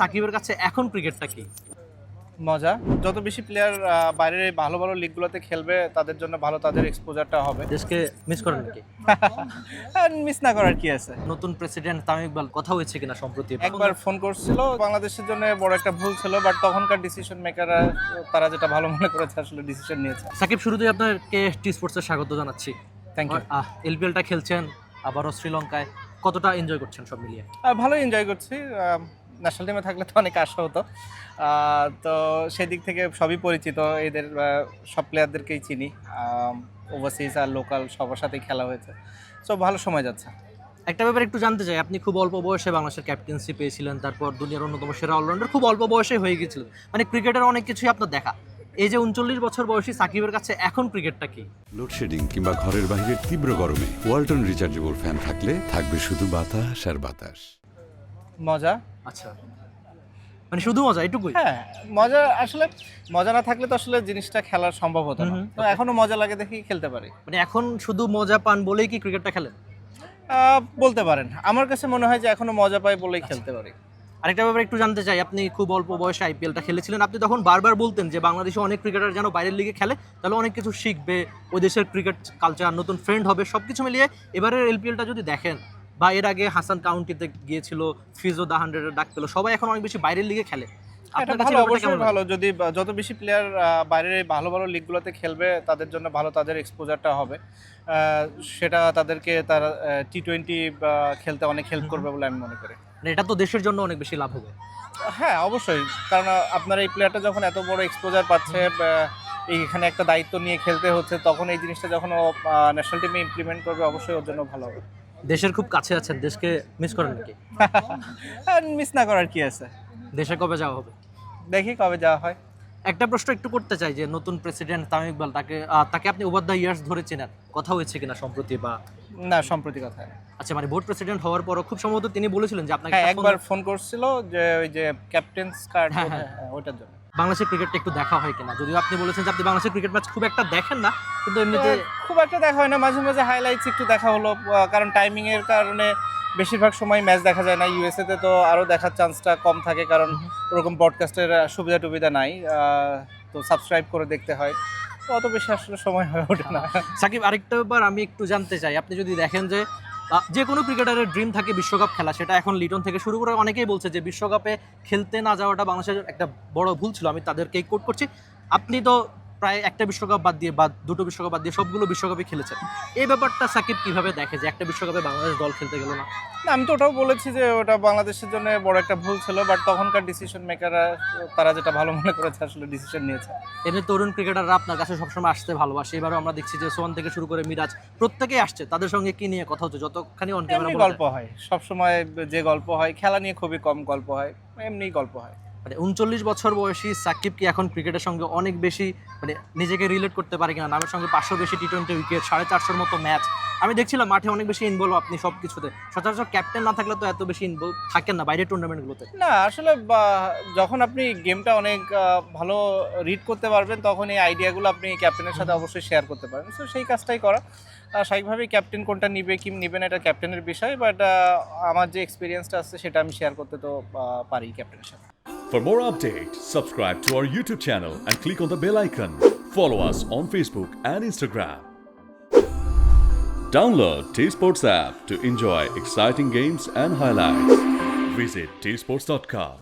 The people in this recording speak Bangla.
সাকিবের কাছে এখন ক্রিকেটটা কি? মজা। যত বেশি প্লেয়ার বাইরের এই ভালো, ভালো লিগগুলোতে খেলবে তাদের জন্য ভালো, তাদের এক্সপোজারটা হবে। দেশকে মিস করেন নাকি? মিস না করার কি আছে? নতুন প্রেসিডেন্ট তামিম ইকবাল কথা হয়েছে কিনা সম্প্রতি? একবার ফোন করছিল, বাংলাদেশের জন্য বড় একটা ভুল ছিল, বাট তখনকার ডিসিশন মেকাররা তারা যেটা ভালো মনে করেছে আসলে ডিসিশন নিয়েছে। সাকিব, শুরুতেই আপনাকে টি স্পোর্টসে স্বাগত জানাচ্ছি। Thank you. এলপিএলটা খেলছেন, আবারও শ্রীলঙ্কায়, কতটা এনজয় করছেন সব মিলিয়ে? ভালোই এনজয় করছি। ন্যাশনাল টিমে থাকলে তো অনেক আশা হতো, তো সেদিক থেকে সবই পরিচিত, এদের সব প্লেয়ারদেরকেই চিনি। ওভারসিজ আর লোকাল সবার সাথেই খেলা হয়েছে, সো ভালো সময় যাচ্ছে। একটা ব্যাপার একটু জানতে চাই, আপনি খুব অল্প বয়সে বাংলাদেশের ক্যাপ্টেন্সি পেয়েছিলেন, তারপর দুনিয়ার অন্যতম সেরা অলরাউন্ডার খুব অল্প বয়সে হয়ে গেছিলেন, মানে ক্রিকেটের অনেক কিছুই আপনার দেখা। এই যে 39 বছর বয়সী সাকিবের কাছে এখন ক্রিকেটটা কি? লোডশেডিং কিংবা ঘরের বাইরের তীব্র গরমে ওয়ালটন রিচার্জেবল ফ্যান থাকলে থাকবে শুধু বাতাস আর বাতাস। মজা। আচ্ছা, মানে শুধু মজা এটুকুই? হ্যাঁ, মজা আসলে, মজা না থাকলে তো আসলে জিনিসটা খেলা সম্ভব হতো না। তো এখনো মজা লাগে দেখি খেলতে পারি। মানে এখন শুধু মজা পান বলেই কি ক্রিকেটটা খেলেন? বলতে পারেন, আমার কাছে মনে হয় যে এখনো মজা পাই বলেই খেলতে পারি। আরেকটা ব্যাপার একটু জানতে চাই, আপনি খুব অল্প বয়সে আইপিএলটা খেলেছিলেন, আপনি তখন বারবার বলতেন যে বাংলাদেশে অনেক ক্রিকেটার যেন বাইরের লিগে খেলে, তাহলে অনেক কিছু শিখবে, ওই দেশের ক্রিকেট কালচার, নতুন ফ্রেন্ড হবে, সব কিছু মিলিয়ে এবারের এলপিএলটা যদি দেখেন, বা এর আগে হাসান কাউন্টিতে গিয়েছিল, ফিজো দা 100-এর ডাক পেলো, সবাই এখন অনেক বেশি বাইরের লিগে খেলে। এটা আপনার কাছে ভালো, ব্যাপারটা অবশ্যই কেমন লাগে? ভালো। যদি যত বেশি প্লেয়ার বাইরের এই ভালো, ভালো লিগগুলোতে খেলবে তাদের জন্য ভালো, তাদের এক্সপোজারটা হবে। সেটা তাদেরকে তারা টি-20 খেলতে অনেক হেল্প করবে বলে আমি মনে করি। মানে এটা তো দেশের জন্য অনেক বেশি লাভ হবে। হ্যাঁ, অবশ্যই। কারণ আপনার এই প্লেয়ারটা যখন এত বড় এক্সপোজার পাচ্ছে, এইখানে একটা দায়িত্ব নিয়ে খেলতে হচ্ছে, তখন এই জিনিসটা যখন ও ন্যাশনাল টিমে ইমপ্লিমেন্ট করবে অবশ্যই ওর জন্য ভালো হবে। দেশের খুব কাছে আছেন, দেশকে মিস করেন নাকি? মিস না করার কি আছে? দেশে কবে যাওয়া হবে? দেখি কবে যাওয়া হয়। একটা প্রশ্ন একটু করতে চাই যে নতুন প্রেসিডেন্ট তামিম ইকবাল, তাকে আপনি ওভার দ্য ইয়ার্স ধরে চেনেন, কথা হয়েছে কিনা সম্প্রতি? বা না, সম্প্রতি কথা হয় না। আচ্ছা, মানে বোর্ড প্রেসিডেন্ট হওয়ার পরও খুব সম্ভবত তিনি বলেছিলেন যে আপনাকে হ্যাঁ, একটা একবার ফোন করছিল যে ওই যে ক্যাপ্টেন্স কার্ড, হ্যাঁ, হ্যাঁ। ওটার জন্য। বাংলাদেশের ক্রিকেটটা একটু দেখা হয় কিনা? যদিও আপনি বলেছেন যে আপনি বাংলাদেশের ক্রিকেট ম্যাচ খুব একটা দেখেন না, কিন্তু এমনিতে খুব একটা দেখা হয় না, মাঝে মাঝে হাইলাইটস একটু দেখা হলো, কারণ টাইমিং এর কারণে বেশিরভাগ সময় ম্যাচ দেখা যায় না। ইউএসএ তে তো আরো দেখার চান্সটা কম থাকে, কারণ ওরকম ব্রডকাস্টের সুবিধা টুবিধা নাই, তো সাবস্ক্রাইব করে দেখতে হয়, তো অত বেশি আসলে সময় হয়ে ওঠে না। সাকিব, আরেকটা ব্যাপার আমি একটু জানতে চাই, আপনি যদি দেখেন যে যে কোনো ক্রিকেটারের ড্রিম থাকে বিশ্বকাপ খেলা, সেটা এখন লিটন থেকে শুরু করে অনেকেই বলছে যে বিশ্বকাপে খেলতে না যাওয়াটা বাংলাদেশের একটা বড় ভুল ছিল, আমি তাদেরকেই কোট করছি। আপনি তো প্রায় একটা বিশ্বকাপ বাদ দিয়ে বা দুটো বিশ্বকাপ বাদ দিয়ে সবগুলো বিশ্বকাপে খেলেছেন, এই ব্যাপারটা সাকিব কিভাবে দেখে যে একটা বিশ্বকাপে বাংলাদেশ দল খেলতে গেল না? না, আমি তো ওটাও বলেছি যে ওটা বাংলাদেশের জন্য বড় একটা ভুল ছিল, বাট তখনকার ডিসিশন মেকাররা তারা যেটা ভালো মনে করেছে আসলে ডিসিশন নিয়েছে। এমনি তরুণ ক্রিকেটাররা আপনার কাছে সবসময় আসতে ভালোবাসে, এবারও আমরা দেখছি যে সোহান থেকে শুরু করে মিরাজ প্রত্যেকেই আসছে, তাদের সঙ্গে কি নিয়ে কথা হচ্ছে যতখানি অন এমনি ক্যামেরা? গল্প হয় সবসময়, যে গল্প হয় খেলা নিয়ে খুবই কম গল্প হয়, এমনি গল্প হয়। মানে 39 বছর বয়সী সাকিব কি এখন ক্রিকেটের সঙ্গে অনেক বেশি মানে নিজেকে রিলেট করতে পারে কিনা? নামের সঙ্গে 500 বেশি টি-20 উইকেট, 450-র মতো ম্যাচ, আমি দেখছিলাম মাঠে অনেক বেশি ইনভলভ আপনি সব কিছুতে। সচরাচর ক্যাপ্টেন না থাকলে তো এত বেশি ইনভলভ থাকেন না বাইরের টুর্নামেন্টগুলোতে। না আসলে যখন আপনি গেমটা অনেক ভালো রিড করতে পারবেন, তখন এই আইডিয়াগুলো আপনি ক্যাপ্টেনের সাথে অবশ্যই শেয়ার করতে পারবেন, সো সেই কাজটাই করা। স্বাভাবিকভাবেই ক্যাপ্টেন কোনটা নিবে কি নিবে না এটা ক্যাপ্টেনের বিষয়, বাট আমার যে এক্সপিরিয়েন্সটা আছে সেটা আমি শেয়ার করতে তো পারি ক্যাপ্টেনের সাথে। For more updates, subscribe to our YouTube channel and click on the bell icon. Follow us on Facebook and Instagram. Download T-Sports app to enjoy exciting games and highlights. Visit tsports.com.